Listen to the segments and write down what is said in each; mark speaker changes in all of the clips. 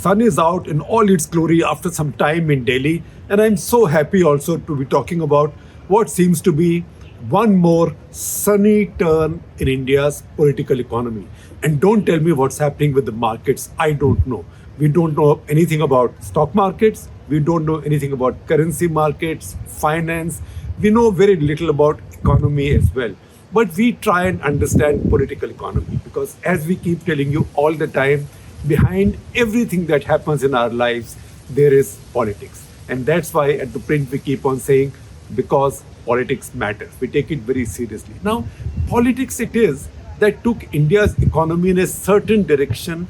Speaker 1: sun is out in all its glory after some time in Delhi, and I'm so happy also to be talking about what seems to be one more sunny turn in India's political economy. And don't tell me what's happening with the markets. I don't know. We don't know anything about stock markets. We don't know anything about currency markets, finance. We know very little about economy as well. But we try and understand political economy because, as we keep telling you all the time, behind everything that happens in our lives, there is politics. And that's why at ThePrint we keep on saying, because politics matters. We take it very seriously. Now, politics it is that took India's economy in a certain direction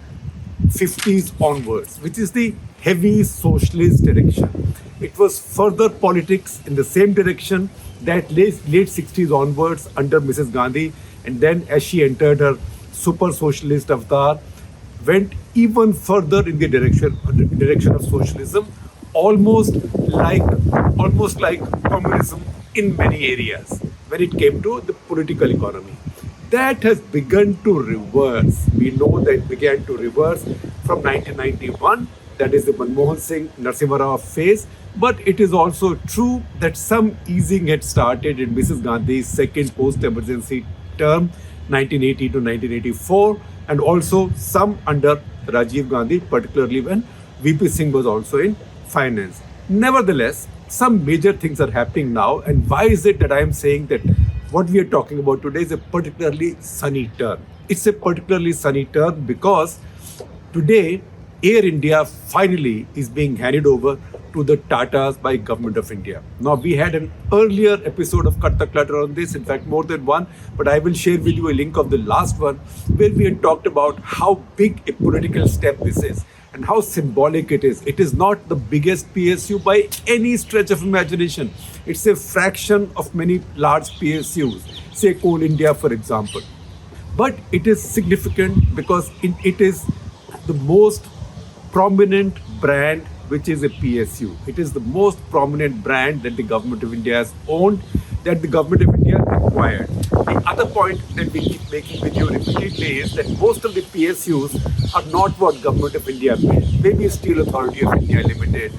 Speaker 1: 50s onwards, which is the heavy socialist direction. It was further politics in the same direction that late 60s onwards under Mrs. Gandhi, and then as she entered her super socialist avatar, went even further in the direction of socialism, almost like communism in many areas when it came to the political economy. That has begun to reverse. We know that it began to reverse from 1991. That is the Manmohan Singh Narasimha Rao phase. But it is also true that some easing had started in Mrs. Gandhi's second post-emergency term, 1980 to 1984, and also some under Rajiv Gandhi, particularly when VP Singh was also in finance. Nevertheless, some major things are happening now. And why is it that I am saying that what we are talking about today is a particularly sunny turn? It's a particularly sunny turn because today Air India finally is being handed over to the Tatas by Government of India. Now, we had an earlier episode of Cut the Clutter on this, in fact more than one, but I will share with you a link of the last one where we had talked about how big a political step this is and how symbolic it is. It is not the biggest PSU by any stretch of imagination. It's a fraction of many large PSUs, say Coal India for example. But it is significant because it is the most prominent brand which is a PSU. It is the most prominent brand that the Government of India has owned, that the Government of India acquired. The other point that we keep making with you repeatedly is that most of the PSUs are not what Government of India built. Maybe Steel Authority of India Limited,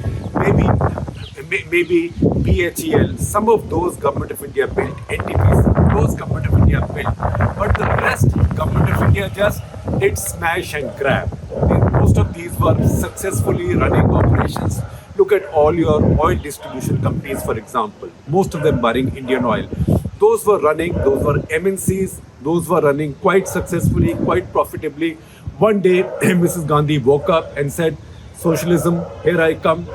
Speaker 1: maybe BHEL, some of those Government of India built, NTPC, those Government of India built. But the rest, Government of India just did smash and grab. Most of these were successfully running operations. Look at all your oil distribution companies, for example, most of them barring Indian Oil. Those were MNCs, those were running quite successfully, quite profitably. One day, Mrs. Gandhi woke up and said, socialism, here I come,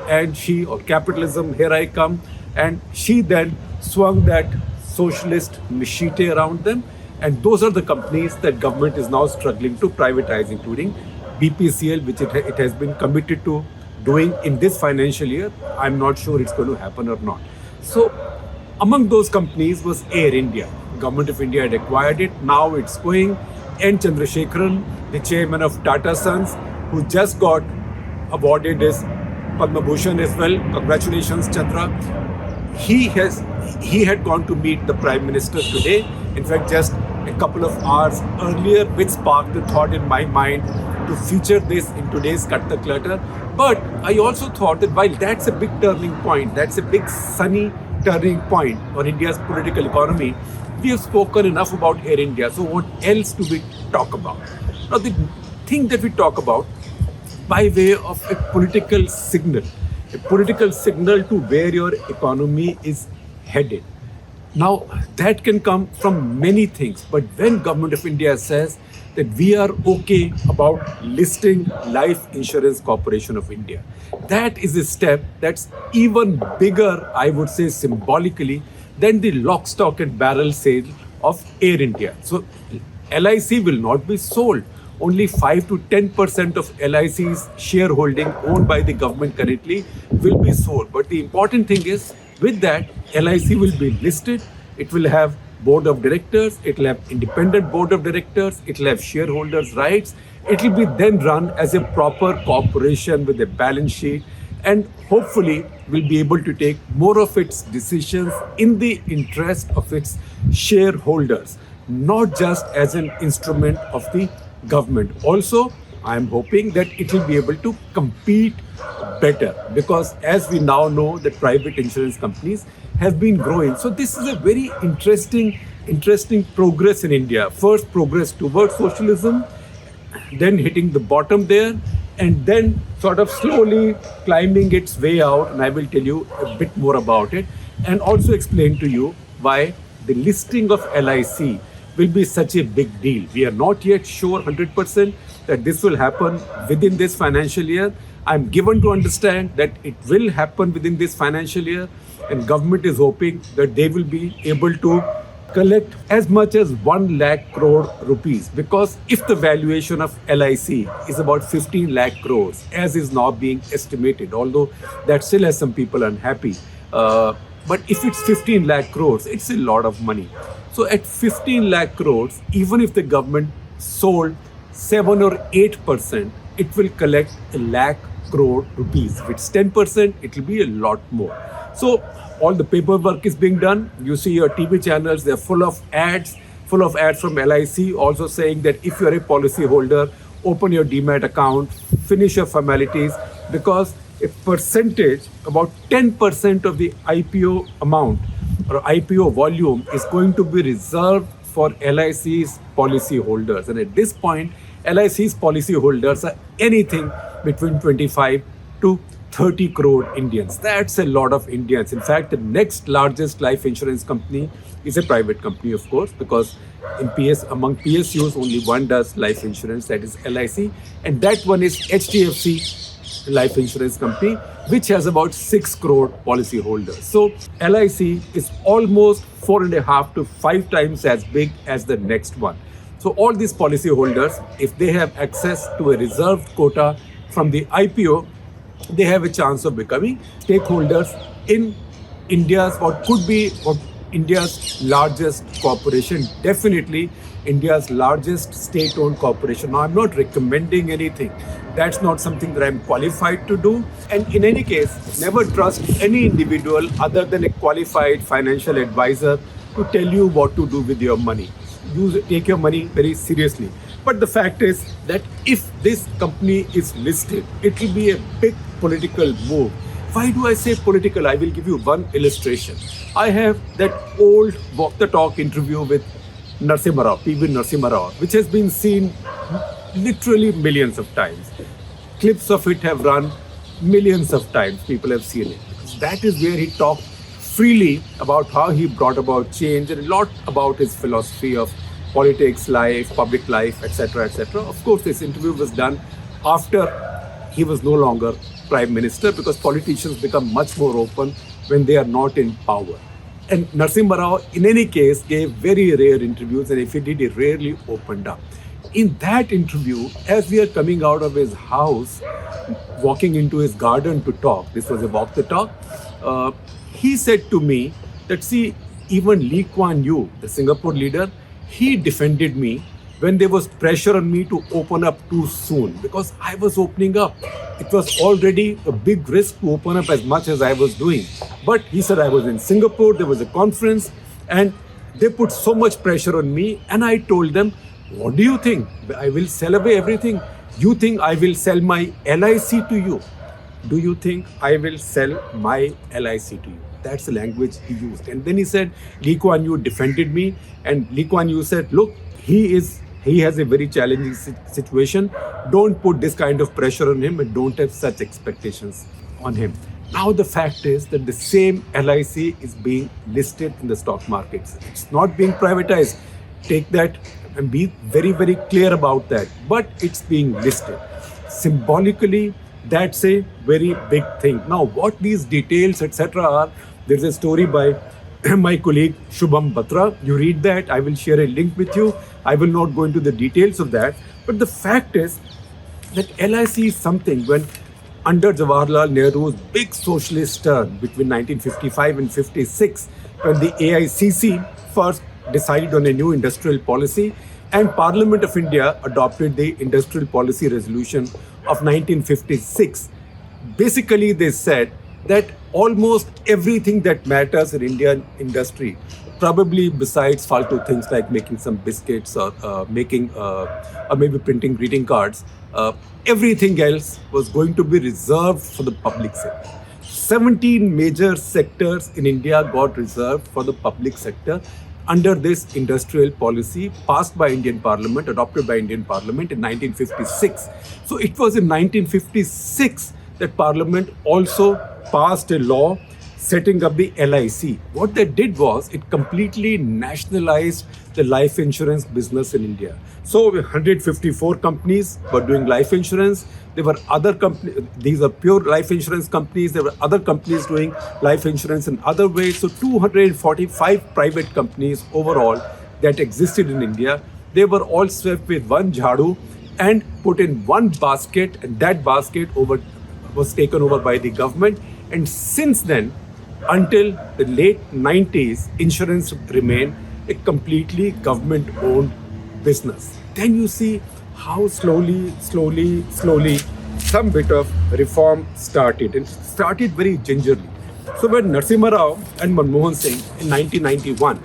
Speaker 1: or capitalism, here I come. And she then swung that socialist machete around them. And those are the companies that government is now struggling to privatize, including BPCL, which it has been committed to doing in this financial year. I'm not sure it's going to happen or not. So among those companies was Air India. Government of India had acquired it. Now it's going. N. Chandrasekharan, the chairman of Tata Sons, who just got awarded his Padma Bhushan as well. Congratulations, Chandra. He had gone to meet the Prime Minister today. In fact, just a couple of hours earlier, which sparked the thought in my mind to feature this in today's Cut the Clutter. But I also thought that while that's a big turning point, that's a big sunny turning point on India's political economy, we have spoken enough about Air India. So what else do we talk about? Now, the thing that we talk about by way of a political signal to where your economy is headed. Now, that can come from many things, but when Government of India says that we are okay about listing Life Insurance Corporation of India, that is a step that's even bigger, I would say symbolically, than the lock, stock and barrel sale of Air India. So LIC will not be sold. Only 5 to 10% of LIC's shareholding owned by the government currently will be sold. But the important thing is, with that, LIC will be listed. It will have board of directors. It will have independent board of directors. It will have shareholders' rights. It will be then run as a proper corporation with a balance sheet, and hopefully will be able to take more of its decisions in the interest of its shareholders, not just as an instrument of the government. Also, I'm hoping that it will be able to compete better, because as we now know that private insurance companies have been growing. So this is a very interesting progress in India. First progress towards socialism, then hitting the bottom there, and then sort of slowly climbing its way out. And I will tell you a bit more about it and also explain to you why the listing of LIC will be such a big deal. We are not yet sure 100% that this will happen within this financial year. I'm given to understand that it will happen within this financial year, and government is hoping that they will be able to collect as much as 1 lakh crore rupees, because if the valuation of LIC is about 15 lakh crores as is now being estimated, although that still has some people unhappy, but if it's 15 lakh crores, it's a lot of money. So at 15 lakh crores, even if the government sold 7 or 8%, it will collect a lakh crore rupees. If it's 10%, it will be a lot more. So all the paperwork is being done. You see your TV channels, they're full of ads from LIC, also saying that if you're a policy holder, open your demat account, finish your formalities, because a percentage, about 10% of the IPO amount or IPO volume is going to be reserved for LIC's policy holders. And at this point, LIC's policy holders are anything between 25 to 30 crore Indians. That's a lot of Indians. In fact, the next largest life insurance company is a private company, of course, because among PSUs, only one does life insurance, that is LIC. And that one is HDFC Life Insurance Company, which has about 6 crore policy holders. So LIC is almost 4.5 to 5 times as big as the next one. So all these policy holders, if they have access to a reserved quota from the IPO, they have a chance of becoming stakeholders in India's India's largest corporation, definitely India's largest state-owned corporation. Now, I'm not recommending anything. That's not something that I'm qualified to do. And in any case, never trust any individual other than a qualified financial advisor to tell you what to do with your money. Take your money very seriously. But the fact is that if this company is listed, it will be a big political move. Why do I say political? I will give you one illustration. I have that old Walk the Talk interview with Narasimha Rao, PV Narasimha Rao, which has been seen literally millions of times. Clips of it have run millions of times. People have seen it. Because that is where he talked freely about how he brought about change and a lot about his philosophy of politics, life, public life, etc., etc. Of course, this interview was done after he was no longer Prime Minister, because politicians become much more open when they are not in power. And Narasimha Rao, in any case, gave very rare interviews, and if he did, he rarely opened up. In that interview, as we are coming out of his house, walking into his garden to talk, this was a walk the talk, he said to me that, see, even Lee Kuan Yew, the Singapore leader, he defended me when there was pressure on me to open up too soon, because I was opening up. It was already a big risk to open up as much as I was doing. But he said, I was in Singapore, there was a conference, and they put so much pressure on me, and I told them, what do you think? I will sell away everything. You think I will sell my LIC to you? Do you think I will sell my LIC to you? That's the language he used. And then he said, Lee Kuan Yew defended me, and Lee Kuan Yew said, look, he has a very challenging situation. Don't put this kind of pressure on him, and don't have such expectations on him. Now the fact is that the same LIC is being listed in the stock markets. It's not being privatized. Take that and be very, very clear about that. But it's being listed. Symbolically, that's a very big thing. Now, what these details, etc. are, there's a story by my colleague Shubham Batra. You read that. I will share a link with you. I will not go into the details of that. But the fact is that LIC is something when under Jawaharlal Nehru's big socialist turn between 1955 and 56, when the AICC first decided on a new industrial policy, and Parliament of India adopted the Industrial Policy Resolution of 1956. Basically, they said that almost everything that matters in Indian industry probably besides faltu things like making some biscuits or making or maybe printing greeting cards, everything else was going to be reserved for the public sector. 17 major sectors in India got reserved for the public sector under this industrial policy passed by Indian Parliament, adopted by Indian Parliament in 1956. So it was in 1956 that Parliament also passed a law setting up the LIC. What they did was it completely nationalized the life insurance business in India. So 154 companies were doing life insurance. There were other companies, these are pure life insurance companies. There were other companies doing life insurance in other ways. So 245 private companies overall that existed in India, they were all swept with one jhadu and put in one basket, and that basket was taken over by the government. And since then, until the late 90s, insurance remained a completely government-owned business. Then you see how slowly, some bit of reform started. And started very gingerly. So when Narasimha Rao and Manmohan Singh in 1991,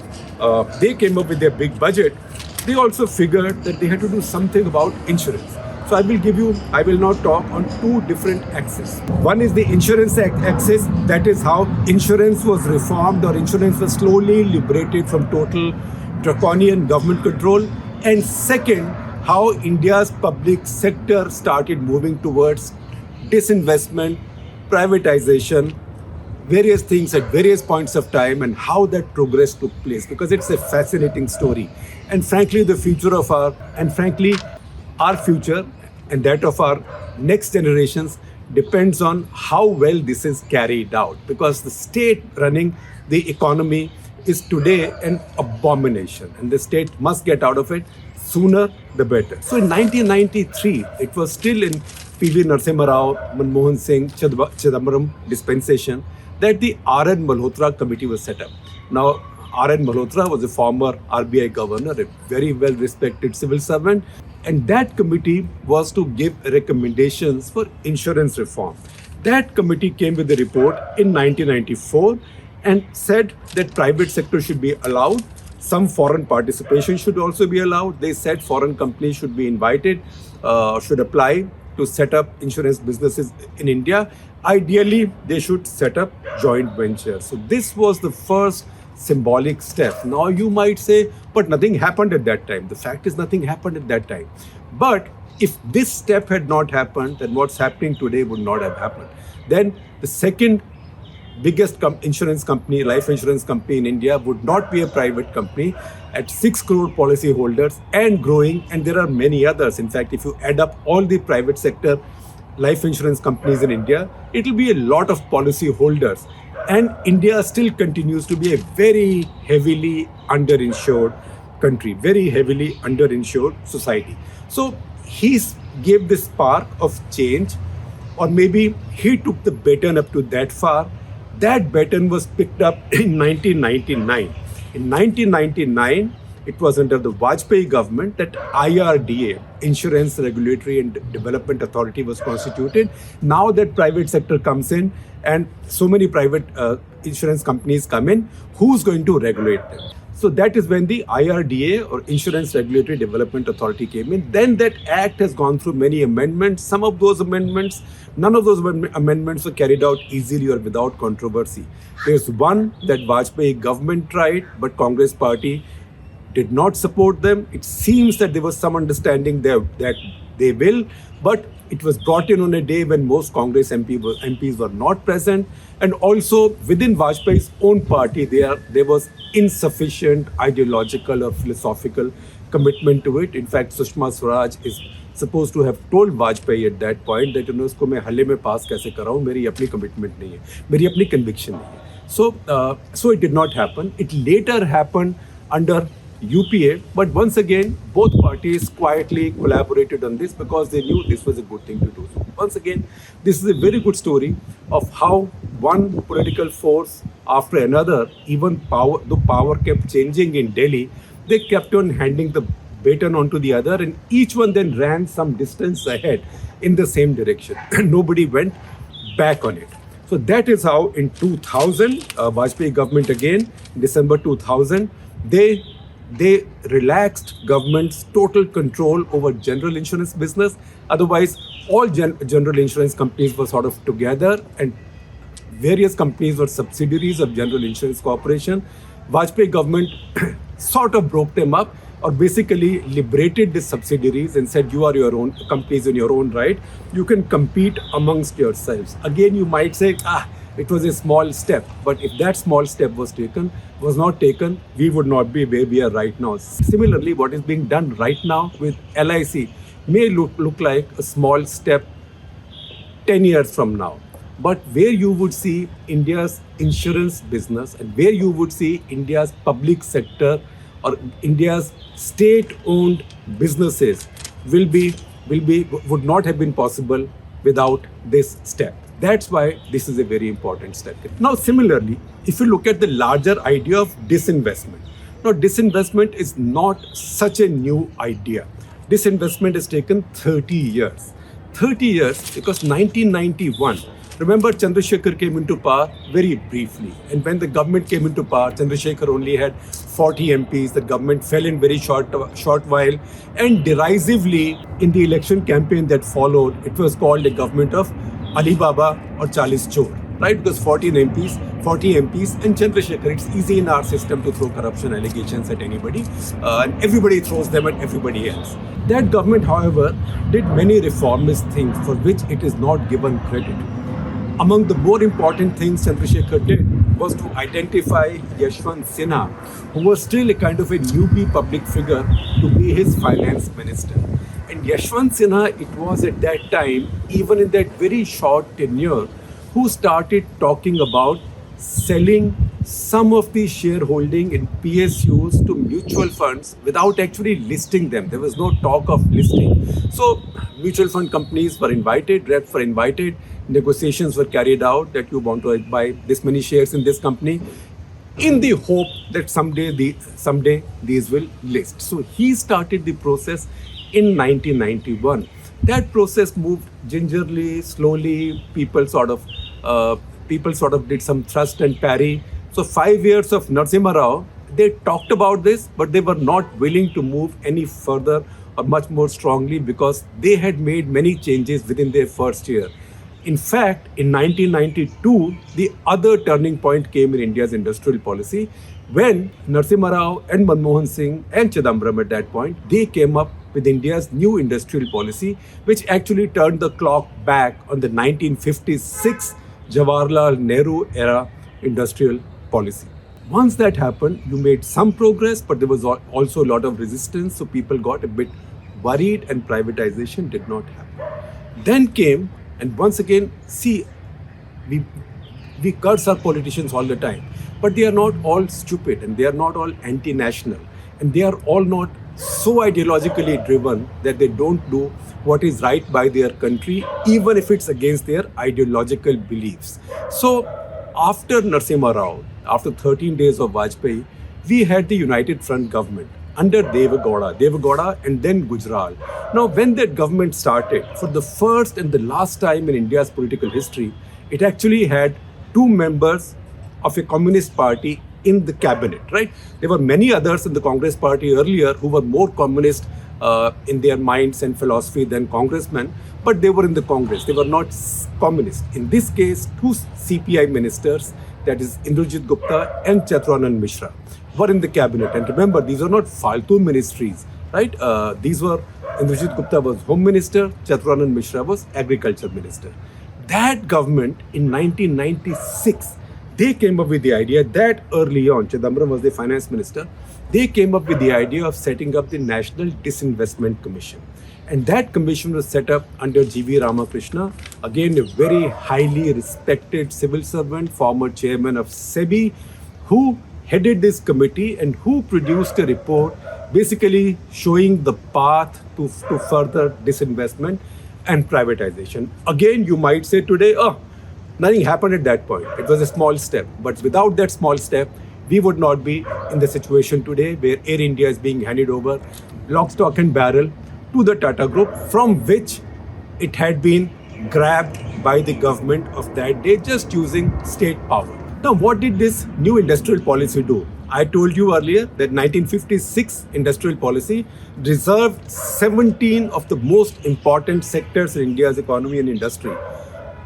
Speaker 1: they came up with their big budget, they also figured that they had to do something about insurance. So I will now talk on two different axes. One is the insurance axis, that is how insurance was reformed or insurance was slowly liberated from total draconian government control. And second, how India's public sector started moving towards disinvestment, privatization, various things at various points of time, and how that progress took place, because it's a fascinating story. And frankly, our future and that of our next generations depends on how well this is carried out, because the state running the economy is today an abomination, and the state must get out of it sooner the better. So in 1993, it was still in P.V. Narasimha Rao, Manmohan Singh, Chidambaram dispensation that the R.N. Malhotra committee was set up. Now, R.N. Malhotra was a former RBI governor, a very well-respected civil servant, and that committee was to give recommendations for insurance reform. That committee came with a report in 1994 and said that private sector should be allowed. Some foreign participation should also be allowed. They said foreign companies should be invited, should apply to set up insurance businesses in India. Ideally, they should set up joint ventures. So this was the first symbolic step. Now you might say, but nothing happened at that time. The fact is nothing happened at that time. But if this step had not happened, then what's happening today would not have happened. Then the second biggest insurance company, life insurance company in India, would not be a private company at 6 crore policy holders and growing. And there are many others. In fact, if you add up all the private sector life insurance companies in India, it will be a lot of policy holders. And India still continues to be a very heavily underinsured country, very heavily underinsured society. So he gave this spark of change, or maybe he took the baton up to that far. That baton was picked up in 1999. In 1999, it was under the Vajpayee government that IRDA, Insurance Regulatory and Development Authority, was constituted. Now that private sector comes in and so many private insurance companies come in, who's going to regulate them? So that is when the IRDA, or Insurance Regulatory Development Authority, came in. Then that act has gone through many amendments. None of those amendments were carried out easily or without controversy. There's one that Vajpayee government tried, but Congress party did not support them. It seems that there was some understanding there that they will, but it was brought in on a day when most Congress MPs were not present. And also within Vajpayee's own party, there was insufficient ideological or philosophical commitment to it. In fact, Sushma Swaraj is supposed to have told Vajpayee at that point that इसको मैं हल्ले में पास कैसे कर रहा हूँ, मेरी अपनी commitment नहीं है, मेरी अपनी conviction नहीं है. So it did not happen. It later happened under UPA, but once again, both parties quietly collaborated on this because they knew this was a good thing to do. So once again, this is a very good story of how one political force after another, even the power kept changing in Delhi, they kept on handing the baton onto the other, and each one then ran some distance ahead in the same direction. Nobody went back on it. So that is how in 2000, Vajpayee government again, December 2000, they relaxed government's total control over general insurance business. Otherwise, all general insurance companies were sort of together, and various companies were subsidiaries of General Insurance Corporation. Vajpayee government sort of broke them up, or basically liberated the subsidiaries and said, you are your own companies in your own right. You can compete amongst yourselves. Again, you might say, it was a small step. But if that small step was not taken, we would not be where we are right now. Similarly, what is being done right now with LIC may look like a small step 10 years from now. But where you would see India's insurance business and where you would see India's public sector or India's state-owned businesses would not have been possible without this step. That's why this is a very important step. Now, similarly, if you look at the larger idea of disinvestment, now disinvestment is not such a new idea. Disinvestment has taken 30 years. 30 years because 1991, remember, Chandrasekhar came into power very briefly. And when the government came into power, Chandrasekhar only had 40 MPs. The government fell in very short while. And derisively, in the election campaign that followed, it was called a government of Alibaba or Chalis Chor, right? Because 40 MPs and Chandrasekhar. It's easy in our system to throw corruption allegations at anybody. And everybody throws them at everybody else. That government, however, did many reformist things for which it is not given credit. Among the more important things Chandrasekhar did was to identify Yashwant Sinha, who was still a kind of a newbie public figure, to be his finance minister. And Yashwant Sinha, it was at that time, even in that very short tenure, who started talking about selling some of the shareholding in PSUs to mutual funds without actually listing them. There was no talk of listing. So mutual fund companies were invited, reps were invited, negotiations were carried out that you want to buy this many shares in this company in the hope that someday these will list. So he started the process in 1991. That process moved gingerly, slowly. People sort of did some thrust and parry. So 5 years of Narasimha Rao, they talked about this, but they were not willing to move any further or much more strongly because they had made many changes within their first year. In fact, in 1992, the other turning point came in India's industrial policy when Narasimha Rao and Manmohan Singh and Chidambaram at that point, they came up with India's new industrial policy, which actually turned the clock back on the 1956 Jawaharlal Nehru era industrial policy. Once that happened, you made some progress, but there was also a lot of resistance, so people got a bit worried and privatization did not happen. Then came, and once again, see, we curse our politicians all the time, but they are not all stupid and they are not all anti-national and they are all not so ideologically driven that they don't do what is right by their country, even if it's against their ideological beliefs. So after Narasimha Rao, after 13 days of Vajpayee, we had the United Front government under Devagowda and then Gujral. Now, when that government started, for the first and the last time in India's political history, it actually had 2 members of a communist party in the cabinet, right? There were many others in the Congress party earlier who were more communist in their minds and philosophy than congressmen, but they were in the Congress. They were not communist. In this case, 2 CPI ministers, that is Indrajit Gupta and Chaturvedi Mishra, were in the cabinet. And remember, these are not faltu ministries, right? These were, Indrajit Gupta was Home Minister, Chaturvedi Mishra was Agriculture Minister. That government in 1996, they came up with the idea that early on, Chidambaram was the finance minister, they came up with the idea of setting up the National Disinvestment Commission. And that commission was set up under G.V. Ramakrishna, again a very highly respected civil servant, former chairman of SEBI, who headed this committee and who produced a report basically showing the path to further disinvestment and privatization. Again, you might say today, nothing happened at that point. It was a small step. But without that small step, we would not be in the situation today where Air India is being handed over lock, stock and barrel to the Tata Group, from which it had been grabbed by the government of that day just using state power. Now, what did this new industrial policy do? I told you earlier that 1956 industrial policy reserved 17 of the most important sectors in India's economy and industry.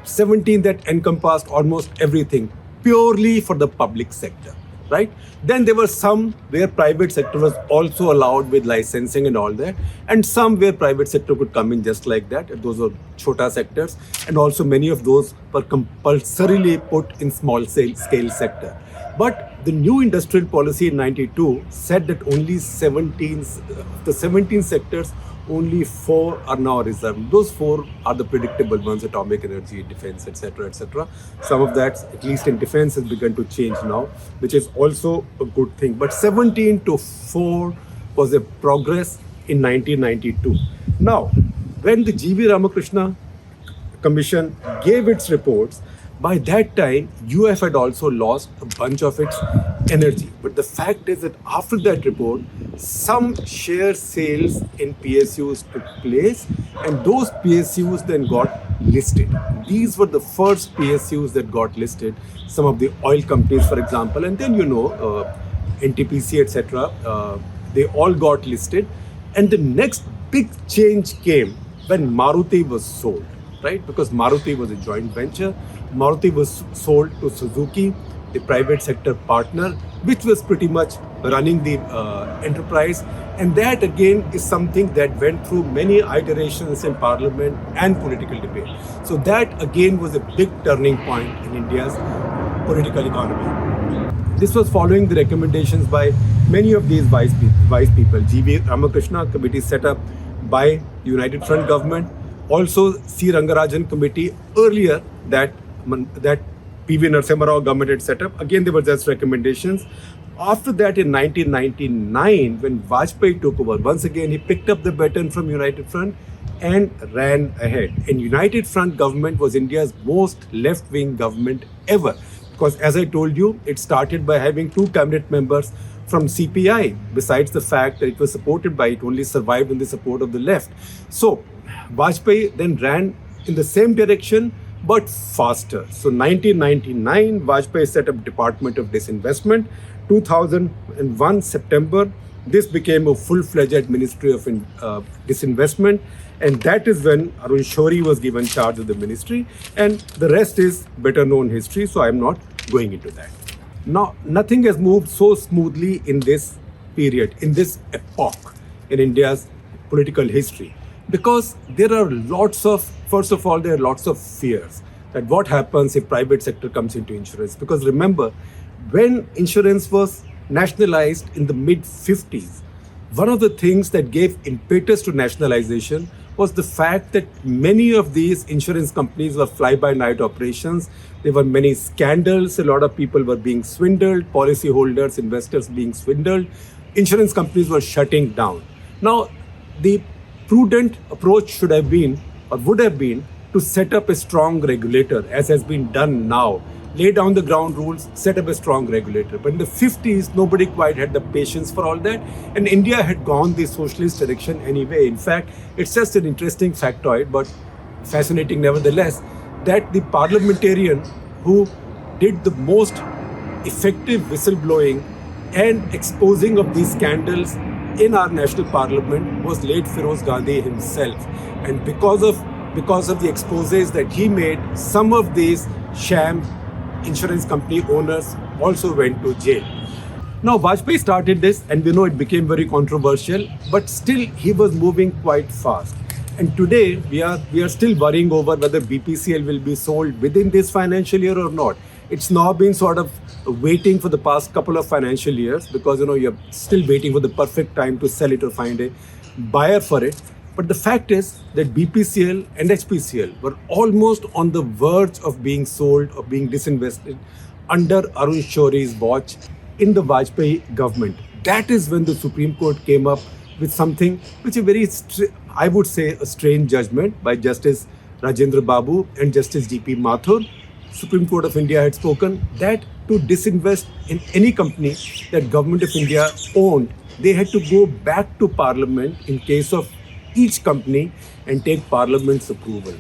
Speaker 1: 17 that encompassed almost everything purely for the public sector, right? Then there were some where private sector was also allowed with licensing and all that, and some where private sector could come in just like that. Those were chota sectors, and also many of those were compulsorily put in small scale sector. But the new industrial policy in 92 said that only 17 of the 17 sectors, only 4 are now reserved. Those 4 are the predictable ones: atomic energy, defense, etc., etc. Some of that, at least in defense, has begun to change now, which is also a good thing. But 17 to 4 was a progress in 1992. Now, when the G.V. Ramakrishna Commission gave its reports, by that time, UF had also lost a bunch of its energy. But the fact is that after that report, some share sales in PSUs took place, and those PSUs then got listed. These were the first PSUs that got listed. Some of the oil companies, for example, and then NTPC, etc. They all got listed. And the next big change came when Maruti was sold, right? Because Maruti was a joint venture. Maruti was sold to Suzuki, the private sector partner, which was pretty much running the enterprise. And that again is something that went through many iterations in parliament and political debate. So that again was a big turning point in India's political economy. This was following the recommendations by many of these wise people. G.V. Ramakrishna Committee set up by United Front government. Also, C. Rangarajan Committee earlier that P.V. Narasimha Rao government had set up. Again, they were just recommendations. After that, in 1999, when Vajpayee took over, once again, he picked up the baton from United Front and ran ahead. And United Front government was India's most left-wing government ever. Because as I told you, it started by having 2 cabinet members from CPI, besides the fact that it was supported by, it only survived in the support of the left. So, Vajpayee then ran in the same direction, but faster. So 1999, Vajpayee set up Department of Disinvestment. 2001, September, this became a full-fledged Ministry of Disinvestment. And that is when Arun Shourie was given charge of the ministry. And the rest is better known history, so I'm not going into that. Now, nothing has moved so smoothly in this period, in this epoch in India's political history. Because there are lots of, first of all, there are lots of fears that what happens if private sector comes into insurance. Because remember, when insurance was nationalized in the mid-50s, one of the things that gave impetus to nationalization was the fact that many of these insurance companies were fly-by-night operations. There were many scandals. A lot of people were being swindled, policyholders, investors being swindled. Insurance companies were shutting down. Now, the prudent approach should have been, or would have been, to set up a strong regulator, as has been done now. Lay down the ground rules, set up a strong regulator. But in the 50s, nobody quite had the patience for all that. And India had gone the socialist direction anyway. In fact, it's just an interesting factoid, but fascinating nevertheless, that the parliamentarian who did the most effective whistleblowing and exposing of these scandals in our national parliament was late Feroz Gandhi himself. And because of the exposés that he made, some of these sham insurance company owners also went to jail. Now, Vajpayee started this, and we know it became very controversial, but still he was moving quite fast. And today we are still worrying over whether BPCL will be sold within this financial year or not. It's now been sort of waiting for the past couple of financial years because you're still waiting for the perfect time to sell it or find a buyer for it. But the fact is that BPCL and HPCL were almost on the verge of being sold or being disinvested under Arun Shourie's watch in the Vajpayee government. That is when the Supreme Court came up with something which is very, I would say, a strange judgment by Justice Rajendra Babu and Justice G.P. Mathur. Supreme Court of India had spoken that to disinvest in any company that Government of India owned, they had to go back to Parliament in case of each company and take Parliament's approval.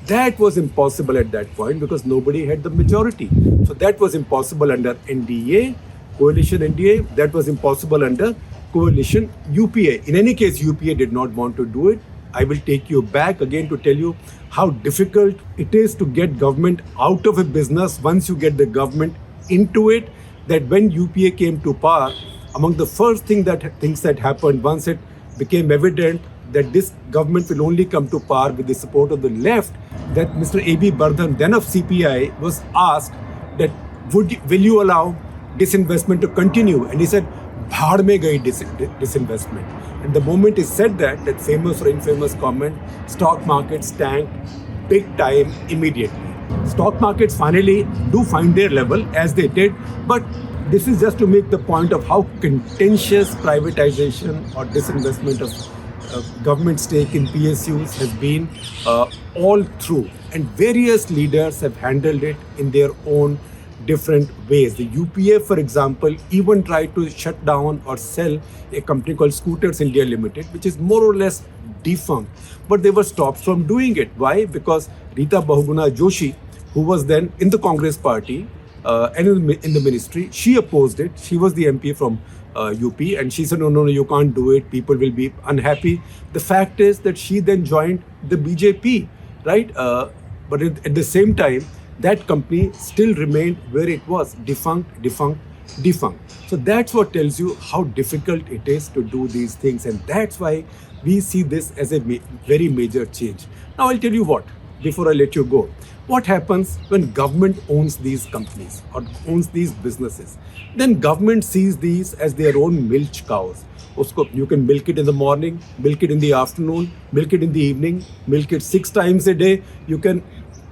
Speaker 1: That was impossible at that point because nobody had the majority. So that was impossible under NDA, coalition NDA. That was impossible under coalition UPA. In any case, UPA did not want to do it. I will take you back again to tell you how difficult it is to get government out of a business once you get the government into it. That when UPA came to power, among the first things that happened once it became evident that this government will only come to power with the support of the left, that Mr. A.B. Bardhan, then of CPI, was asked that will you allow disinvestment to continue? And he said, "Bhaad mein gayi disinvestment." And the moment he said that famous or infamous comment, stock markets tanked big time immediately. Stock markets finally do find their level as they did, but this is just to make the point of how contentious privatization or disinvestment of government stake in PSUs has been all through. And various leaders have handled it in their own different ways. The UPA, for example, even tried to shut down or sell a company called Scooters India Limited, which is more or less defunct. But they were stopped from doing it. Why? Because Rita Bahuguna Joshi, who was then in the Congress party and in the ministry, she opposed it. She was the MP from UP, and she said, no, you can't do it. People will be unhappy. The fact is that she then joined the BJP, right? But at the same time, that company still remained where it was, defunct. So that's what tells you how difficult it is to do these things. And that's why we see this as a very major change. Now, I'll tell you what, before I let you go. What happens when government owns these companies or owns these businesses? Then government sees these as their own milk cows. You can milk it in the morning, milk it in the afternoon, milk it in the evening, milk it 6 times a day. You can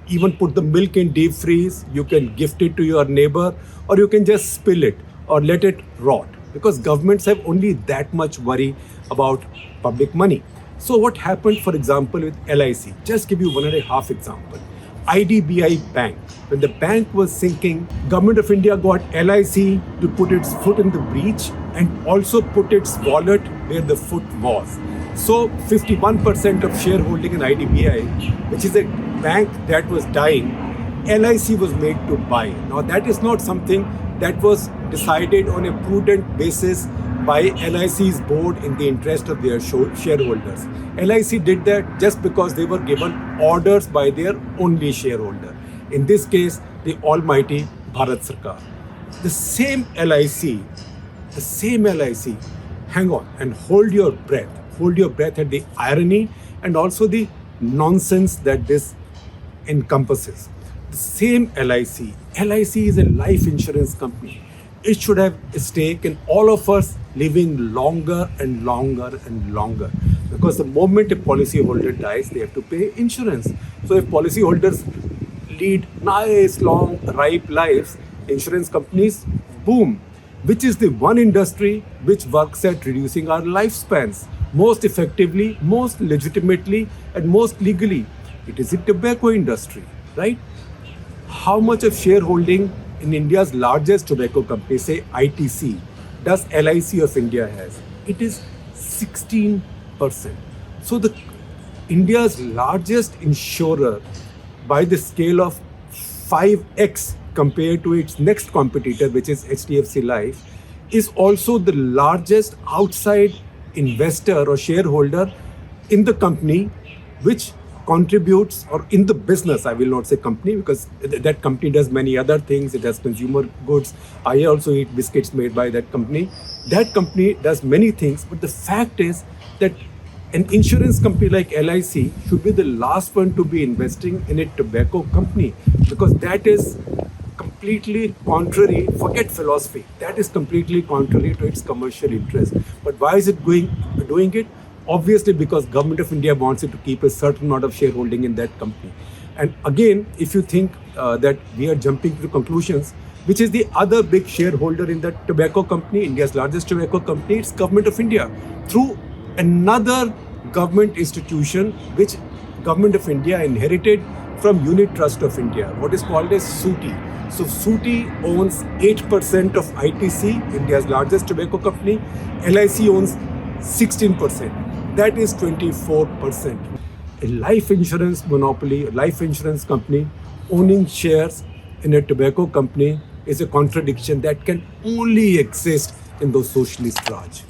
Speaker 1: even put the milk in deep freeze, you can gift it to your neighbor, or you can just spill it or let it rot, because governments have only that much worry about public money. So what happened, for example, with LIC? Just give you 1.5 example. IDBI Bank. When the bank was sinking, Government of India got LIC to put its foot in the breach and also put its wallet where the foot was. So 51% of shareholding in IDBI, which is a bank that was dying, LIC was made to buy. Now that is not something that was decided on a prudent basis by LIC's board in the interest of their shareholders. LIC did that just because they were given orders by their only shareholder. In this case, the almighty Bharat Sarkar. The same LIC, hang on and hold your breath at the irony and also the nonsense that this encompasses. The same LIC is a life insurance company. It should have a stake in all of us living longer and longer and longer. Because the moment a policyholder dies, they have to pay insurance. So if policyholders lead nice, long, ripe lives, insurance companies boom, which is the one industry which works at reducing our lifespans most effectively, most legitimately, and most legally. It is the tobacco industry, right? How much of shareholding in India's largest tobacco company, say ITC, does LIC of India has? It is 16%. So India's largest insurer, by the scale of 5x compared to its next competitor, which is HDFC Life, is also the largest outside investor or shareholder in the company, which contributes, or in the business, I will not say company, because that company does many other things. It has consumer goods. I also eat biscuits made by that company. That company does many things, but the fact is that an insurance company like LIC should be the last one to be investing in a tobacco company, because that is completely contrary, forget philosophy, that is completely contrary to its commercial interest. But why is it doing it? Obviously because Government of India wants it to keep a certain amount of shareholding in that company. And again, if you think that we are jumping to conclusions, which is the other big shareholder in that tobacco company, India's largest tobacco company, it's Government of India, through another government institution which Government of India inherited from Unit Trust of India, what is called as SUTI. So SUTI owns 8% of ITC, India's largest tobacco company. LIC owns 16%. That is 24%. A life insurance monopoly, a life insurance company owning shares in a tobacco company is a contradiction that can only exist in those socialist Raj.